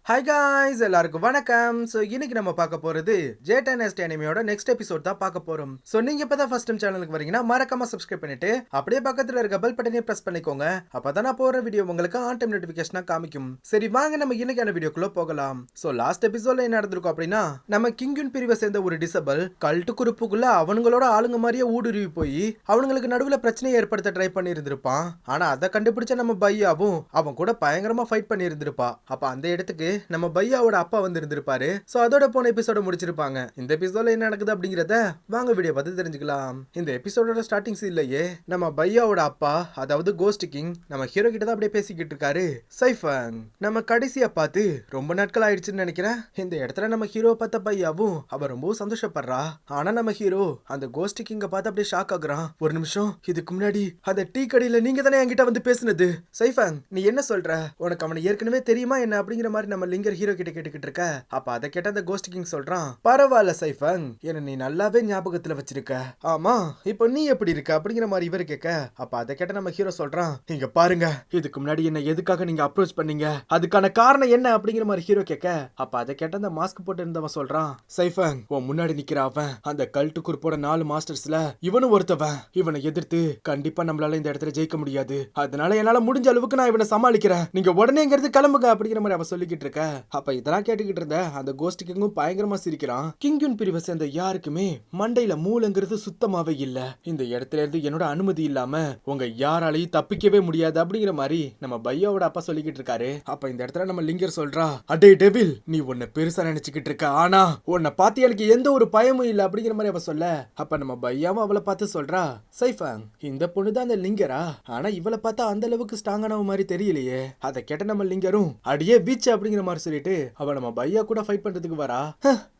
Hi guys, எல்லாருக்கும் வணக்கம். So இன்னைக்கு நம்ம பார்க்க போகிறது ஜே10 அனிமியோட நெக்ஸ்ட் எபிசோட் தான் பார்க்க போறோம். ஸோ நீங்க இப்பதான் ஃபர்ஸ்ட் டைம் சேனலுக்கு வரீங்கன்னா மறக்காம சப்ஸ்கிரைப் பண்ணிட்டு அப்படியே பக்கத்துல இருக்க பெல் பட்டனையும் பிரஸ் பண்ணிக்கோங்க. அப்பதான் நான் போற வீடியோ உங்களுக்கு ஆன் டைம் நோட்டிபிகேஷனா காமிக்கும். சரி வாங்க நம்ம இன்னைக்கான வீடியோக்குள்ள போகலாம். ஸோ லாஸ்ட் எபிசோட்ல என்ன நடந்திருக்கும் அப்படின்னா, நம்ம கிங்குன் பிரிவை சேர்ந்த ஒரு டிசபிள் கல்ட்டு குரூப்புக்குள்ள அவங்களோட ஆளுங்க மாதிரியே ஊடுருவி போய் அவங்களுக்கு நடுவில் பிரச்சனையை ஏற்படுத்த ட்ரை பண்ணி இருந்திருப்பான். ஆனா அதை கண்டுபிடிச்ச நம்ம பையாவும் அவன் கூட பயங்கரமா ஃபைட் பண்ணி இருந்திருப்பா. அப்ப அந்த இடத்துக்கு நம்ம பையாவோட அப்பா வந்து இருந்திருப்பாரு. சோ அதோட போன எபிசோட முடிச்சிருப்பாங்க. இந்த எபிசோட்ல என்ன நடக்குது அப்படிங்கறத வாங்க வீடியோ பார்த்து தெரிஞ்சுக்கலாம். இந்த எபிசோடோட ஸ்டார்டிங் சீன்லயே நம்ம பையாவோட அப்பா, அதாவது கோஸ்ட் கிங், நம்ம ஹீரோ கிட்ட தான் அப்படியே பேசிக்கிட்டு இருக்காரு. சைஃபங் நம்ம கடைசியா பார்த்து ரொம்ப நாட்கள் ஆயிடுச்சுன்னு நினைக்கிறேன். இந்த இடத்துல நம்ம ஹீரோ பார்த்த பையாவும் அவ ரொம்ப சந்தோஷப்படுறா. ஆனா நம்ம ஹீரோ அந்த கோஸ்ட் கிங்க பார்த்து அப்படியே ஷாக் ஆகுறான். ஒரு நிமிஷம், இதுக்கு முன்னாடி அந்த டீ கடையில நீங்க தானே என்கிட்ட வந்து பேசுனது. சைஃபங் நீ என்ன சொல்ற? உனக்கு அவனை ஏற்கனவே தெரியுமா என்ன அப்படிங்கிற மாதிரி நம்ம லிங்கர் ஹீரோ கிட்ட கேட்டுக்கிட்டு இருக்க. அப்ப அதை கேட்ட அந்த கோஸ்ட் கிங் சொல்றான், பரவாயில்ல சைஃபங், என்ன நீ நல்லாவே ஞாபகத்துல வச்சிருக்க. ஆமா, இப்போ நீ எப்படி இருக்க அப்படிங்கிற மாதிரி இவர் கேட்க. அப்ப அதை கேட்ட நம்ம ஹீரோ சொல்றான், இங்க பாருங்க, இதுக்கு முன்னாடி என்ன எதுக்காக நீங்க அப்ரோச் பண்ணீங்க, அதுக்கான காரணம் என்ன அப்படிங்கிற மாதிரி ஹீரோ கேட்க. அப்ப அதை கேட்ட அந்த மாஸ்க் போட்டு இருந்தவன் சொல்றான், சைஃபங் உன் முன்னாடி நிக்கிற அவன் அந்த கல்ட்டு குரூப்போட 4 மாஸ்டர்ஸ்ல இவனும் ஒருத்தவன். இவனை எதிர்த்து கண்டிப்பா நம்மளால இந்த இடத்துல ஜெயிக்க முடியாது. அதனால என்னால முடிஞ்ச அளவுக்கு நான் இவனை சமாளிக்கிறேன். நீங்க உடனே இங்கிருந்து கிளம்புங்க அப்படிங்கிற மாதிரி அவன் சொல்லிக்கிட்டு இருக்க. அப்ப இதெல்லாம் கேட்டுக்கிட்டு இருந்த அந்த கோஸ்ட் கிங்கும் பயங்கரமா சிரிக்கிறான். கிங்குன் பிரிவை சேர்ந்த யாருக்குமே மண்டையில மூளைங்கிறது சுத்தமாவே இல்ல. இந்த இடத்துல இருந்து என்னோட அனுமதி இல்லாம உங்க யாராலையும் தப்பிக்கவே முடியாது அப்படிங்கிற மாதிரி நம்ம பையாவோட அப்பா சொல்லிக்கிட்டு இருக்காரு. அப்ப இந்த இடத்துல நம்ம லிங்கர் சொல்றா, அடே டெவில், நீ உன்னை பெருசா நினைச்சுக்கிட்டு இருக்க, ஆனா உன்னை பார்த்து எனக்கு எந்த ஒரு பயமும் இல்ல அப்படிங்கிற மாதிரி அவ சொல்ல. அப்ப நம்ம பையாவும் அவளை பார்த்து சொல்றா, சைஃபங் இந்த பொண்ணுதான் அந்த லிங்கரா? ஆனா இவளை பார்த்தா அந்த அளவுக்கு ஸ்ட்ராங்கான மாதிரி தெரியலையே. அதை கேட்ட நம்ம லிங்கரும் அடியே பீச் அப்படிங்கிற மாதிரி சொல்லிட்டு அவ நம்ம பையா கூட ஃபைட் பண்றதுக்கு வரா.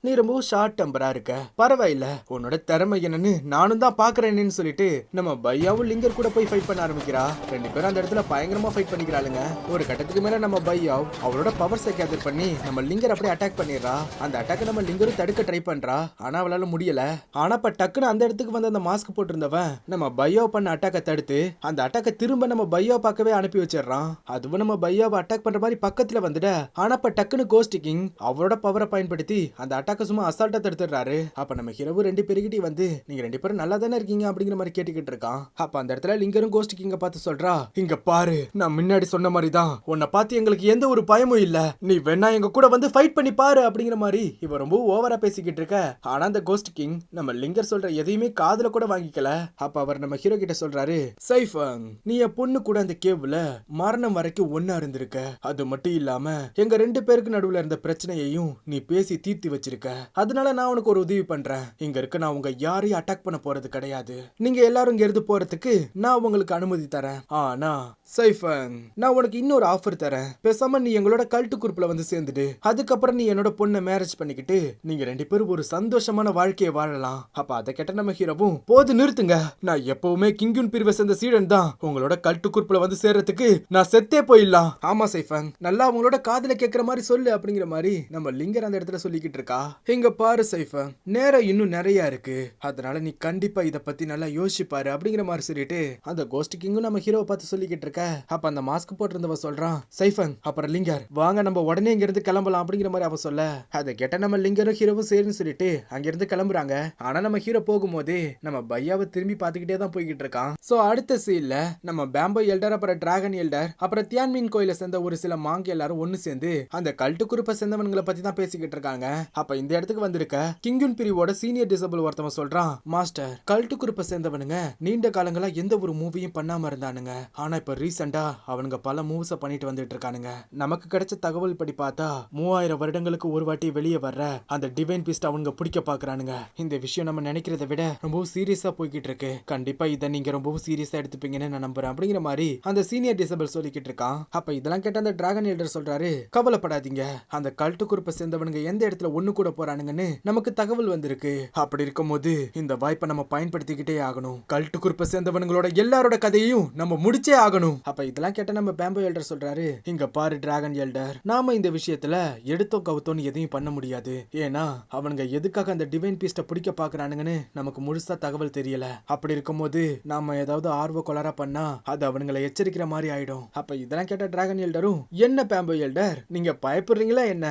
நீ ரொம்ப ஷார்ட் டெம்பரா இருக்க, பரவாயில்ல, உன்னோட திறமை என்னன்னு நானும் தான் பாக்குறேன்னு சொல்லிட்டு நம்ம பையாவும் லிங்கர் கூட போய் ஃபைட் பண்ண ஆரம்பிக்கிறா. ரெண்டு பேரும் அந்த இடத்துல பயங்கரமா ஃபைட் பண்ணிக்கிறாளுங்க. ஒரு கட்டத்துக்கு மேல நம்ம பையாவ் அவளோட பவர்ஸை கேதர் பண்ணி நம்ம லிங்கர் அப்படியே அட்டாக் பண்ணிடுறா. அந்த அட்டாக் நம்ம லிங்கரும் தடுக்க ட்ரை பண்றா. ஆனா அவளால முடியல. ஆனா இப்ப டக்குன்னு அந்த இடத்துக்கு வந்து அந்த மாஸ்க் போட்டிருந்தவன் நம்ம பையாவ் பண்ண அட்டாக்கை தடுத்து அந்த அட்டாக்கை திரும்ப நம்ம பையாவ் பார்க்கவே அனுப்பி வச்சிடறான். அதுவும் நம்ம பையாவை அட்டாக் பண்ற மாதிரி பக்கத்துல வந்துட. ஆனா இப்ப டக்குன்னு கோஸ்ட் கிங் அவரோட பவரை பயன்படுத்தி அந்த அட்டாக்க சும்மா அசால்ட்டா தடுத்துறாரு. அப்ப நம்ம ஹீரோ ரெண்டு பேருக்கிட்டே வந்து நீங்க ரெண்டு பேரும் நல்லா தானே இருக்கீங்க அப்படிங்கிற மாதிரி கேட்டுக்கிட்டு இருக்கான். அப்ப அந்த இடத்துல லிங்கரும் கோஸ்ட் கிங்க பார்த்து சொல்றா, இங்க பாரு, நான் முன்னாடி சொன்ன மாதிரி தான், உன்னை பார்த்து எங்களுக்கு எந்த ஒரு பயமும் இல்ல, நீ வேணா எங்க கூட வந்து ஃபைட் பண்ணி பாரு அப்படிங்கிற மாதிரி இவ ரொம்ப ஓவரா பேசிக்கிட்டு இருக்க. ஆனா அந்த கோஸ்ட் கிங் நம்ம லிங்கர் சொல்ற எதையுமே காதுல கூட வாங்கிக்கல. அப்ப அவர் நம்ம ஹீரோ கிட்ட சொல்றாரு, சைஃபங் நீ என் பொண்ணு கூட அந்த கேவ்ல மரணம் வரைக்கும் ஒன்னா இருந்திருக்க. அது மட்டும் இல்லாம எங்க ரெண்டு பேருக்கு நடுவுல இருந்த பிரச்சனையையும் நீ பேசி தீர்த்து வச்சிருக்க. அதனால நான் உனக்கு ஒரு உதவி பண்றேன். இங்க இருக்க நான் உங்க யாரையும் அட்டாக் பண்ண போறது கிடையாது. நீங்க எல்லாரும் இங்க இருந்து போறதுக்கு நான் உங்களுக்கு அனுமதி தரேன். ஆனா சைஃபங் நான் உனக்கு இன்னொரு ஆஃபர் தரேன். பேசாம நீ எங்களோட கல்ட்டு குரூப்ல வந்து சேர்ந்துடு. அதுக்கப்புறம் நீ என்னோட பொண்ணை மேரேஜ் பண்ணிக்கிட்டு நீங்க ரெண்டு பேரும் ஒரு சந்தோஷமான வாழ்க்கையை வாழலாம். அப்ப அதை கேட்ட நம்ம ஹீரோவும், போது நிறுத்துங்க, நான் எப்பவுமே கிங்குன் பிரிவை சேர்ந்த சீடன் தான். உங்களோட கல்ட்டு குரூப்ல வந்து சேர்றதுக்கு நான் செத்தே போயிடலாம். ஆமா சைஃபங், நல்லா உங்களோட காதுல கேட்கிற மாதிரி சொல்லு அப்படிங்கிற மாதிரி நம்ம லிங்கர் அந்த இடத்துல சொல்லிக்கிட்டு இருக்கா. இங்க பாரு சைஃபங், நேரம் இன்னும் நிறைய இருக்கு, அதனால நீ கண்டிப்பா இத பத்தி நல்லா யோசிப்பாரு அப்படிங்கிற மாதிரி சொல்லிட்டு அந்த கோஸ்ட் கிங்கும் நம்ம ஹீரோவை பார்த்து சொல்லிக்கிட்டு இருக்க. அப்ப அந்த மாஸ்க் போட்டிருந்தவ சொல்றான், சைஃபங் அப்புறம் லிங்கர் வாங்க நம்ம உடனே இங்க இருந்து கிளம்பலாம் அப்படிங்கிற மாதிரி அவ சொல்ல. அதை கேட்ட நம்ம லிங்கரும் ஹீரோவும் சரின்னு சொல்லிட்டு அங்க இருந்து கிளம்புறாங்க. ஆனா நம்ம ஹீரோ போகும்போதே நம்ம பையாவை திரும்பி பார்த்துக்கிட்டே தான் போய்கிட்டு இருக்கான். சோ அடுத்த சீன்ல நம்ம பேம்போ எல்டர், அப்புறம் டிராகன் எல்டர், அப்புறம் தியான்மின் கோயில சேர்ந்த ஒரு சில மாங்க எல்லாரும் ஒன்னு சேர்ந்து அந்த கல்ட்டு குரூப்பை சேர்ந்தவங்களை பத்தி தான் பேசிக்கிட்டு இருக்காங்க. அப்ப இந்த இடத்துக்கு வந்திருக்க கிங்குன் பிரிவோட சீனியர் டிசபிள் ஒருத்தவன் சொல்றான், மாஸ்டர் கல்ட்டு குரூப்பை சேர்ந்தவனுங்க நீண்ட காலங்களா எந்த ஒரு மூவியும் பண்ணாம இருந்தானுங்க. ஆனா இப்ப ரீசெண்டா அவனுங்க பல மூவ்ஸ பண்ணிட்டு வந்துட்டு இருக்கானுங்க. நமக்கு கிடைச்ச தகவல் படி பார்த்தா 3000 வருடங்களுக்கு ஒரு வாட்டி வெளியே வர்ற அந்த டிவைன் பீஸ்ட் அவனுங்க பிடிக்க பாக்குறானுங்க. இந்த விஷயம் நம்ம நினைக்கிறத விட ரொம்ப சீரியஸா போய்கிட்டு இருக்கு. கண்டிப்பா இதை நீங்க ரொம்ப சீரியஸா எடுத்துப்பீங்கன்னு நான் நம்புறேன் அப்படிங்கிற மாதிரி அந்த சீனியர் டிசபிள் சொல்லிக்கிட்டு இருக்கான். அப்ப இதெல்லாம் கேட்ட அந்த டிராகன் எல்டர் சொல்றாரு, கவலைப்படாதீங்க, அந்த கல்ட்டு குரூப்பை சேர்ந்தவனுங்க எந்த இடத்துல ஒண்ணு கூட போறானுங்கன்னு நமக்கு தகவல் வந்திருக்கு. அப்படி இருக்கும்போது இந்த வாய்ப்பை நம்ம பயன்படுத்திக்கிட்டே ஆகணும். கல்ட்டு குரூப்பை சேர்ந்தவனுங்களோட எல்லாரோட கதையையும் நம்ம முடிச்சே ஆகணும். அப்ப இதெல்லாம் கேட்ட நம்ம பேம்போ எல்டர் சொல்றாரு, இங்க பாரு டிராகன் எல்டர், நாம இந்த விஷயத்துல எடுத்தோ கவுத்தோன்னு எதையும் பண்ண முடியாது. ஏன்னா அவனுங்க எதுக்காக அந்த டிவைன் பீஸ்ட பிடிக்க பாக்குறானுங்கன்னு நமக்கு முழுசா தகவல் தெரியல. அப்படி இருக்கும்போது நாம ஏதாவது ஆர்வ கொலரா பண்ணா அது அவனுங்களை எச்சரிக்கிற மாதிரி ஆயிடும். அப்ப இதெல்லாம் கேட்ட டிராகன் எல்டரும், என்ன பேம்போ எல்டர், நீ நீங்க பயப்படுறீங்களா என்ன?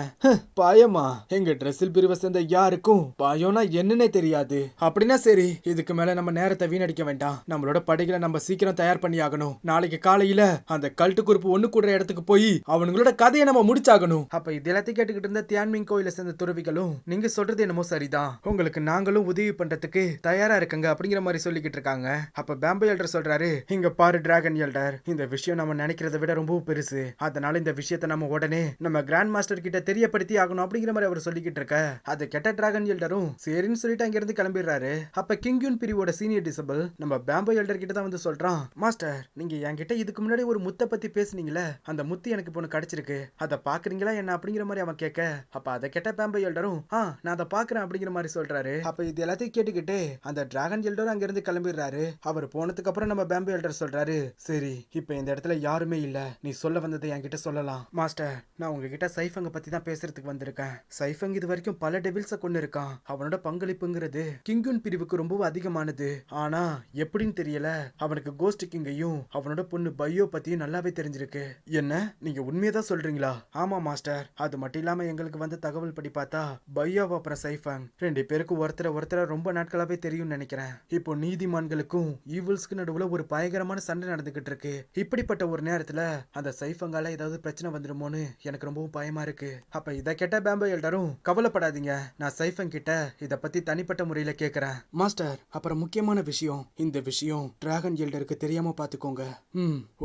பயமா? எங்க ட்ரெஸ்ஸில் பிரிவை சேர்ந்த யாருக்கும் பயம்னா என்னன்னே தெரியாது. அப்படின்னா சரி, இதுக்கு மேல நம்ம நேரத்தை வீணடிக்க வேண்டாம். நம்மளோட படைகளை நம்ம சீக்கிரம் தயார் பண்ணி ஆகணும். நாளைக்கு காலையில அந்த கல்ட்டு குரூப் ஒண்ணு கூடுற இடத்துக்கு போய் அவங்களோட கதையை நம்ம முடிச்சாகணும். அப்ப இது எல்லாத்தையும் கேட்டுக்கிட்டு இருந்த தியான்மிங் கோயில சேர்ந்த துறவிகளும், நீங்க சொல்றது என்னமோ சரிதான், உங்களுக்கு நாங்களும் உதவி பண்றதுக்கு தயாரா இருக்குங்க அப்படிங்கிற மாதிரி சொல்லிக்கிட்டு இருக்காங்க. அப்ப பேம்போ எல்டர் சொல்றாரு, இங்க பாரு டிராகன் எல்டர், இந்த விஷயம் நம்ம நினைக்கிறத விட ரொம்ப பெருசு. அதனால இந்த விஷயத்தை நம்ம உடனே நம்ம கிராண்ட் மாஸ்டர் கிட்ட தெரியப்படுத்தி ஆகணும் அப்படிங்கிற மாதிரி அவர் சொல்லிக்கிட்டு இருக்க, அது கெட்ட டிராகன் எல்டரும் சரின்னு சொல்லிட்டு அங்க இருந்து கிளம்பிடுறாரு. அப்ப கிங்யூன் பிரிவோட சீனியர் டிசபிள் நம்ம பேம்போ எல்டர் கிட்ட தான் வந்து சொல்றான், மாஸ்டர் நீங்க என்கிட்ட இதுக்கு முன்னாடி ஒரு முத்தை பத்தி பேசுனீங்களே, அந்த முத்து எனக்கு இப்போ கிடைச்சிருக்கு, அதை பாக்குறீங்களா என்ன அப்படிங்கிற மாதிரி அவன் கேட்க, அப்ப அதை கெட்ட பேம்போ எல்டரும் நான் அதை பாக்குறேன் அப்படிங்கிற மாதிரி சொல்றாரு. அப்ப இது எல்லாத்தையும் கேட்டுக்கிட்டு அந்த டிராகன் எல்டரும் அங்க இருந்து கிளம்பிடுறாரு. அவர் போனதுக்கு அப்புறம் நம்ம பேம்போ எல்டர் சொல்றாரு, சரி இப்ப இந்த இடத்துல யாருமே இல்ல, நீ சொல்ல வந்ததை என்கிட்ட சொல்லலாம். மாஸ்டர் நான் உங்ககிட்ட சைஃபங்க பத்தி தான் பேசுறதுக்கு வந்திருக்கேன். சைஃபங் இது வரைக்கும் பல டெவில்ஸ கொண்டு இருக்கான். அவனோட பங்களிப்புங்கிறது கிங்குன் பிரிவுக்கு ரொம்பவும் அதிகமானது. ஆனா எப்படின்னு தெரியல, அவனுக்கு கோஸ்ட் கிங்கையும் அவனோட பொண்ணு பையோ பத்தியும் நல்லாவே தெரிஞ்சிருக்கு. என்ன நீங்க உண்மையதான் சொல்றீங்களா? ஆமா மாஸ்டர், அது மட்டும் இல்லாம எங்களுக்கு வந்த தகவல் படி பார்த்தா பையோ அப்புறம் சைஃபங் ரெண்டு பேருக்கு ஒருத்தர ரொம்ப நாட்களாவே தெரியும் நினைக்கிறேன். இப்போ நீதிமான்களுக்கும் ஈவில்ஸ்க்கு நடுவுல ஒரு பயங்கரமான சண்டை நடந்துகிட்டு இருக்கு. இப்படிப்பட்ட ஒரு நேரத்துல அந்த சைஃபங்கால ஏதாவது பிரச்சனை வந்துடுமோன்னு எனக்கு ரொம்பவும் பயமா இருக்கு. அப்ப இதை கேட்ட பேம்போ எல்டரும், கவலைப்படாதீங்க, நான் சைஃபங் கிட்ட இத பத்தி தனிப்பட்ட முறையில கேக்குறேன். மாஸ்டர் அப்புறம் முக்கியமான விஷயம், இந்த விஷயம் டிராகன் எல்டருக்கு தெரியாம பாத்துக்கோங்க.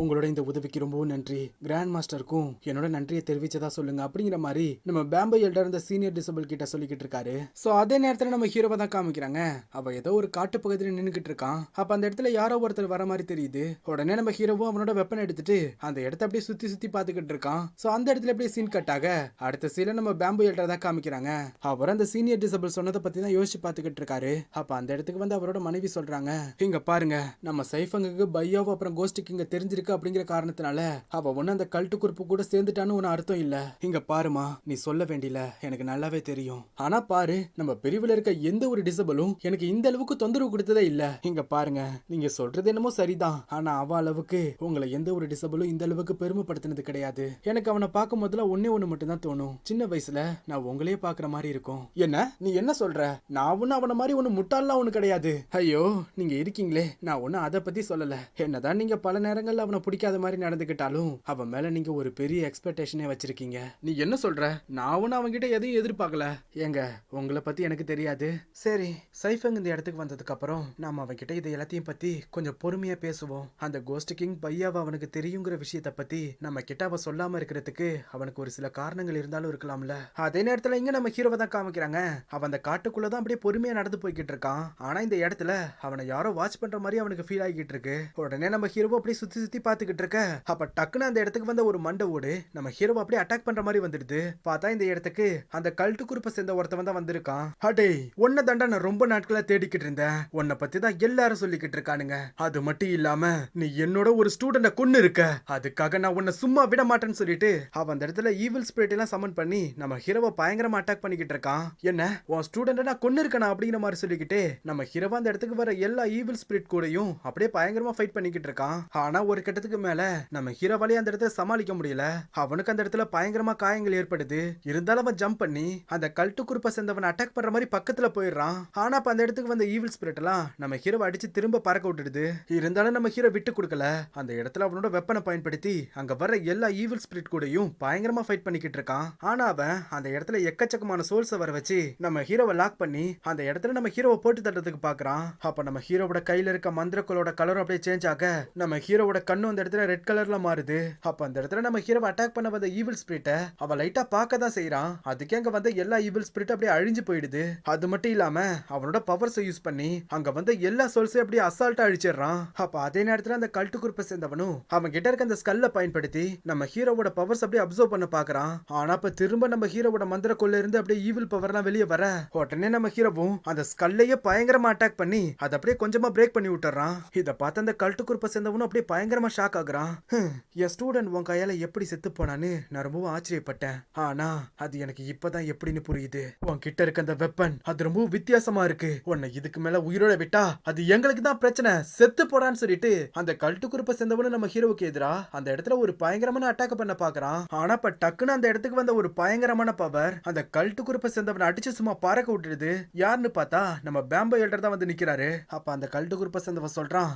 உங்களோட இந்த உதவிக்கு ரொம்பவும் நன்றி. கிராண்ட் மாஸ்டருக்கும் என்னோட நன்றியை தெரிவிச்சதா சொல்லுங்க அப்படிங்கிற மாதிரி நம்ம பேம்போ எல்டர் இந்த சீனியர் டிசபிள் கிட்ட சொல்லிக்கிட்டு இருக்காரு. சோ அதே நேரத்துல நம்ம ஹீரோவை தான் காமிக்கிறாங்க. அவ ஏதோ ஒரு காட்டு பகுதியில் நின்னுகிட்டு இருக்கான். அப்ப அந்த இடத்துல யாரோ ஒருத்தர் வர மாதிரி தெரியுது. உடனே நம்ம ஹீரோவும் அவனோட வெப்பன் எடுத்துட்டு அந்த இடத்த அப்படியே சுத்தி சுத்தி பாத்துக்கிட்டு இருக்கான். சோ அந்த இடத்துல அப்படியே சீன் கட் ஆக அடுத்த சீன்ல நம்ம பேம்போ எல்டர் தான் காமிக்கிறாங்க. அவர் அந்த சீனியர் டிசபிள் சொன்னதை பத்தி தான் யோசிச்சு பாத்துக்கிட்டு இருக்காரு. அப்ப அந்த இடத்துக்கு வந்து அவரோட மனைவி சொல்றாங்க, இங்க பாருங்க, நம்ம சைஃபங்குக்கு பையோவ அப்புறம் கோஸ்ட் கிங்க தெரிஞ்சிருக்கு அப்படிங்கிற காரணத்தினால அவ ஒண்ணு அந்த கல்ட்டு குரூப் கூட சேர்ந்துட்டான்னு ஒன்னு அர்த்தம் இல்ல. இங்க பாருமா, நீ சொல்ல வேண்டியல எனக்கு நல்லாவே தெரியும். ஆனா பாரு, நம்ம பிரிவுல இருக்க எந்த ஒரு டிசபிளும் எனக்கு இந்த அளவுக்கு தொந்தரவு கொடுத்ததே இல்ல. இங்க பாருங்க, நீங்க சொல்றது என்னமோ சரிதான், ஆனா அவ அளவுக்கு உங்களை எந்த ஒரு டிசபிளும் இந்த அளவுக்கு பெருமைப்படுத்தினது கிடையாது. எனக்கு அவனை பார்க்கும் போதுல ஒண்ணு மட்டும் தான் தோணும், சின்ன வயசுல நான் உங்களையே பாக்குற மாதிரி இருக்கும். என்ன நீ என்ன சொல்ற? நான் ஒண்ணு அவன மாதிரி ஒண்ணு முட்டாள்லாம் ஒண்ணு கிடையாது. ஐயோ நீங்க இருக்கீங்களே, நான் ஒண்ணு அதை பத்தி சொல்லல. என்னதான் நீங்க பல நேரங்கள்ல அவனை பிடிக்காத மாதிரி நடந்துகிட்டாலும் அவன் மேல நீங்க ஒரு பெரிய எக்ஸ்பெக்டேஷனே வச்சிருக்கீங்க. நீ என்ன சொல்ற? நான் ஒண்ணு அவன்கிட்ட எதையும் எதிர்பார்க்கல. ஏங்க உங்களை பத்தி எனக்கு தெரியாது. சரி, சைஃபங் இந்த இடத்துக்கு வந்ததுக்கு அப்புறம் நாம அவன்கிட்ட இதை எல்லாத்தையும் பத்தி கொஞ்சம் பொறுமையா பேசுவோம். அந்த கோஸ்ட் கிங் பையாவை அவனுக்கு தெரியுங்கிற விஷயத்த பத்தி நம்ம கிட்ட அவ சொல்லாம இருக்கிறதுக்கு அவனுக்கு ஒரு சில காரணங்கள் இருந்தாலும் இருக்கலாம்ல. அதே நேரத்துல இங்க நம்ம ஹீரோவை தான் காமிக்கிறாங்க. அவன் அந்த காட்டுக்குள்ளதான் அப்படியே பொறுமையா நடந்து போய்கிட்டு இருக்கான். ஆனா இந்த இடத்துல அவனை யாரோ வாட்ச் பண்ற மாதிரி அவனுக்கு ஃபீல் ஆகிட்டு இருக்கு. உடனே நம்ம ஹீரோவை அப்படியே சுத்தி சுத்தி பாத்துக்கிட்டு இருக்க, அப்ப டக்குன்னு அந்த இடத்துக்கு வந்த ஒரு மண்டை ஓடு நம்ம ஹீரோவை அப்படியே அட்டாக் பண்ற மாதிரி வந்துடுது. பார்த்தா இந்த இடத்துக்கு அந்த கல்ட்டு குரூப்பை சேர்ந்த ஒருத்தவன் தான் வந்திருக்கான். அடே உன்னை தாண்டா நான் ரொம்ப நாட்களா தேடிக்கிட்டு இருந்தேன். உன்னை பத்தி தான் எல்லாரும் சொல்லிக்கிட்டு இருக்கானுங்க. அது மட்டும் இல்லாம நீ என்னோட ஒரு ஸ்டூடெண்ட கொன்னு இருக்க, அதுக்காக நான் உன்னை சும்மா விட மாட்டேன்னு சொல்லிட்டு அவன் அந்த இடத்துல ஈவில் ஸ்பிரிட் எல்லாம் சமன் பண்ணி நம்ம ஹீரோவை பயங்கரமா அட்டாக் பண்ணிக்கிட்டு இருக்கான். என்ன உன் ஸ்டூடெண்ட நான் கொன்னு இருக்கனா அப்படிங்கிற மாதிரி சொல்லிக்கிட்டு நம்ம ஹீரோவா அந்த இடத்துக்கு வர எல்லா ஈவில் ஸ்பிரிட் கூடயும் அப்படியே பயங்கரமா ஃபைட் பண்ணிக்கிட்டு இருக்கான். ஆனா ஒரு கட்டத்துக்கு மேல நம்ம ஹீரோவாலே அந்த இடத்துல சமாளிக்க முடியல. அவனுக்கு அந்த இடத்துல பயங்கரமா காயங்கள் ஏற்படுது. இருந்தாலும் அவன் ஜம்ப் பண்ணி அந்த கல்ட்டு குரூப்பை சேர்ந்தவன் அட்டாக் பண்ற மாதிரி பக்கத்துல போயிடுறான். ஆனா அப்ப அந்த இடத்துக்கு வந்த ஈவில் ஸ்பிரிட் எல்லாம் நம்ம ஹீரோவை அடிச்சு திரும்ப பறக்க விட்டுடுது. இருந்தாலும் நம்ம ஹீரோ விட்டு கொடுக்கல. அந்த இடத்துல அவனோட வெப்பனை பயன்படுத்தி அங்க வர எல்லா ஈவில் ஸ்பிரிட் கூடயும் பயங்கரமா ஃபைட் பண்ணிக்கிட்டு இருக்கான். ஆனா அவன் அந்த இடத்துல எக்கச்சக்கமான சோல்ஸை வர வச்சு நம்ம ஹீரோவை லாக் பண்ணி அந்த இடத்துல நம்ம ஹீரோவை போட்டு தட்டுறதுக்கு பாக்குறான். அப்ப நம்ம ஹீரோவோட கையில இருக்க மந்திரக்கோளோட கலரும் அப்படியே சேஞ்ச் ஆக நம்ம ஹீரோவோட கண்ணும் அந்த இடத்துல ரெட் கலர்ல மாறுது. அப்ப அந்த இடத்துல நம்ம ஹீரோவை அட்டாக் பண்ண வந்த ஈவில் ஸ்பிரிட்டை அவ லைட்டா பார்க்க தான் செய்யறான். அதுக்கே அங்க வந்த எல்லா ஈவில் ஸ்பிரிட் அப்படியே அழிஞ்சு போயிடுது. அது மட்டும் இல்லாம அவனோட பவர்ஸை யூஸ் பண்ணி அங்க வந்த எல்லா சோல்ஸையும் அப்படியே அசால்ட்டா அழிச்சிடறான். அப்ப அதே நேரத்துல அந்த கல்ட்டு குரூப்பை சேர்ந்தவனும் அவன் கிட்ட இருக்க அந்த ஸ்கல்ல பயன்படுத்தி நம்ம ஹீரோவோட பவர்ஸ் அப்படியே அப்சர்வ் பண்ண பாக்குறான். ஆனா இப்ப திரும்ப நம்ம ஹீரோவோட மந்திரக்குள்ள இருந்து அப்படியே ஈவில் பவர்லாம் வெளியே வர உடனே நம்ம ஹீரோவும் அந்த ஸ்கல்லையே பயங்கரமா அட்டாக் பண்ணி அதை அப்படியே கொஞ்சமா பிரேக் பண்ணி விட்டுறான். இதை பார்த்து அந்த கல்ட்டு குரூப்பை சேர்ந்தவனும் அப்படியே பயங்கரமா ஷாக் ஆகுறான். என் ஸ்டூடெண்ட் உன் கையால எப்படி செத்து போனான்னு நான் ரொம்பவும் ஆச்சரியப்பட்டேன். ஆனா அது எனக்கு இப்பதான் எப்படின்னு புரியுது. உன் கிட்ட இருக்க அந்த வெப்பன் அது ரொம்ப வித்தியாசமா இருக்கு. உன்னை இதுக்கு மேல உயிரோட விட்டா அது எங்களுக்கு தான் பிரச்சனை, செத்து போடான்னு சொல்லிட்டு அந்த கல்ட்டு குரூப்பை சேர்ந்தவனு நம்ம ஹீரோவுக்கு எதிரா அந்த இடத்துல ஒரு பயங்கரமான அட்டாக் பண்ண பாக்குறான். ஆனா ஆனா இப்ப டக்குன்னு அந்த இடத்துக்கு வந்த ஒரு பயங்கரமான பவர் அந்த கல்ட்டு குரூப்பை சேர்ந்தவனை அடிச்சு சும்மா பறக்க விட்டுடுது. யாருன்னு பார்த்தா நம்ம பேம்போ எல்டர் தான் வந்து நிக்கிறாரு. அப்ப அந்த கல்ட்டு குரூப்பை சேர்ந்தவன் சொல்றான்,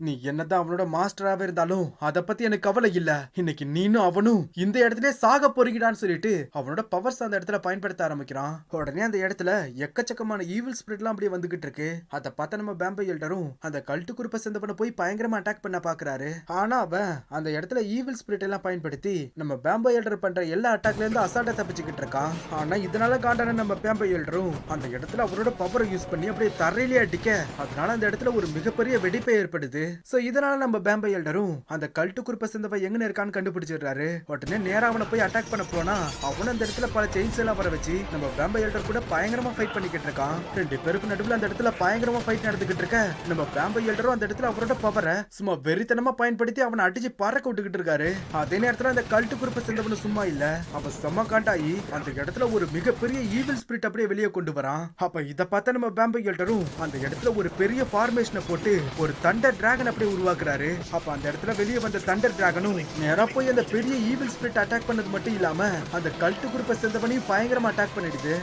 நீ என்னதான் அவனோட மாஸ்டராவே இருந்தாலும் அத பத்தி எனக்கு கவலை இல்ல. இன்னைக்கு நீனும் அவனும் இந்த இடத்துல சாக போறீங்கடான்னு சொல்லிட்டு அவனோட பவர்ஸ் அந்த இடத்துல பயன்படுத்த ஆரம்பிக்கிறான். உடனே அந்த இடத்துல எக்கச்சக்கமான ஈவில் ஸ்பிரிட்லாம் அப்படியே வந்துகிட்டு இருக்கு. அதை பார்த்த நம்ம பேம்போ எல்டரும் அந்த கல்ட்டு குரூப்பை சேர்ந்தவனை போய் பயங்கரமா அட்டாக் பண்ண பாக்குறாரு. ஆனா அவன் அந்த இடத்துல ஈவில் ஸ்பிரிட் எல்லாம் பயன்படுத்தி நம்ம பேம்போ எல்டர் பண்ற எல்லா அட்டாக்ல இருந்து அசால்ட்டா தப்பிச்சுக்கிட்டு இருக்கான். ஆனா இதனால காண்டான நம்ம பேம்போ எல்டரும் அந்த இடத்துல அவரோட பவரை யூஸ் பண்ணி அப்படியே தரையிலே அடிக்க அதனால அந்த இடத்துல ஒரு மிகப்பெரிய வெடிப்பே ஏற்படுது. சோ இதனால நம்ம பேம்போ எல்டரும் அந்த கல்ட்டு குரூப்பை சேர்ந்தவன் எங்க இருக்கான்னு கண்டுபிடிச்சிடுறாரு. உடனே நேரா அவனை போய் அட்டாக் பண்ண போனா அவன் அந்த இடத்துல பல செயின்ஸ் எல்லாம் வர வச்சு நம்ம பேம்போ எல்டர் கூட பயங்கரமா ஃபைட் பண்ணிக்கிட்டு இருக்கான். ரெண்டு பேருக்கு நடுவுல அந்த இடத்துல பயங்கரமா ஃபைட் நடந்துகிட்டு இருக்க நம்ம பேம்போ எல்டரும் அந்த இடத்துல அவரோட பவரை சும்மா வெறித்தனமா பயன்படுத்தி அவனை அடிச்சு பறக்க விட்டுக்கிட்டு இருக்காரு. அதே நேரத்துல அந்த கல்ட்டு குரூப்பை சேர்ந்தவனு சும்மா இல்ல, அவன் செம்ம காண்டாயி அந்த இடத்துல ஒரு மிகப்பெரிய ஈவில் ஸ்பிரிட் அப்படியே வெளியே கொண்டு வரான். அப்ப இத பார்த்த நம்ம பேம்போ எல்டரும் அந்த இடத்துல ஒரு பெரிய ஃபார்மேஷனை போட்டு ஒரு தண்டர் டிராகன் அப்படியே உருவாக்குறாரு. அப்ப அந்த இடத்துல வெளியே வந்த தண்டர் டிராகனும் நேரா போய் அந்த பெரிய ஈவில் ஸ்பிரிட் அட்டாக் பண்ணது மட்டும் இல்லாம அந்த கல்ட்டு குரூப்பை சேர்ந்தவனையும் பயங்கரமா அட்டாக் பண்ணிடுது.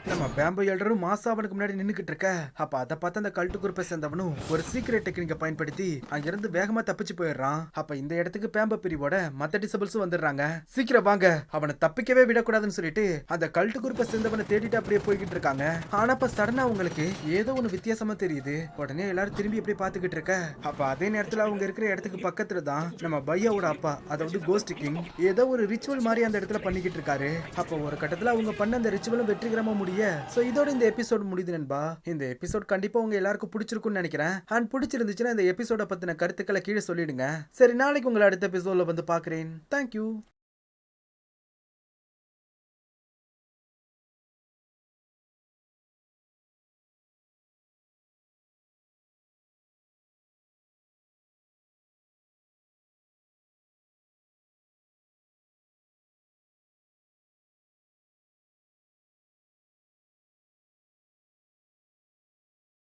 நம்ம பேம்போ எல்டரும் மாசா அவனுக்கு முன்னாடி நின்னுக்கிட்டு இருக்க. அப்ப அதை பார்த்து அந்த கல்ட்டு குரூப்பை சேர்ந்தவனும் ஒரு சீக்ரெட் டெக்னிக்கை பயன்படுத்தி அங்கிருந்து வேகமா தப்பிச்சு போயிடுறான். அப்ப இந்த இடத்துக்கு பேம்போ பிரிவோட மத்த டிசபிள்ஸும் வந்துடுறாங்க. சீக்கிரம் வாங்க, அவனை தப்பிக்கவே விடக்கூடாதுன்னு சொல்லிட்டு அந்த கல்ட்டு குரூப்பை சேர்ந்தவனை தேடிட்டு அப்படியே போய்கிட்டு இருக்காங்க. ஆனா இப்ப சடனா அவங்களுக்கு ஏதோ ஒண்ணு வித்தியாசமா தெரியுது. உடனே எல்லாரும் திரும்பி அப்படியே பாத்துக்கிட்டு இருக்க. அப்ப அதே நேரத்துல அவங்க இருக்கிற இடத்துக்கு பக்கத்துல தான் நம்ம பையாவோட அப்பா, அதாவது கோஸ்ட் கிங், ஏதோ ஒரு ரிச்சுவல் மாதிரி அந்த இடத்துல பண்ணிக்கிட்டு இருக்காரு. அப்ப ஒரு கட்டத்துல அவங்க பண்ண அந்த ரிச்சுவலும் வெற்றிகரமா முடிய சோ இதோட இந்த எபிசோட் முடியுது நண்பா. இந்த எபிசோட் கண்டிப்பா உங்க எல்லாருக்கும் பிடிச்சிருக்கும்னு நினைக்கிறேன். அண்ட் பிடிச்சிருந்துச்சுன்னா இந்த எபிசோட பத்தின கருத்துக்களை கீழே சொல்லிடுங்க. சரி, நாளைக்கு உங்களை அடுத்த எபிசோட்ல வந்து பாக்குறேன். தேங்க்யூ.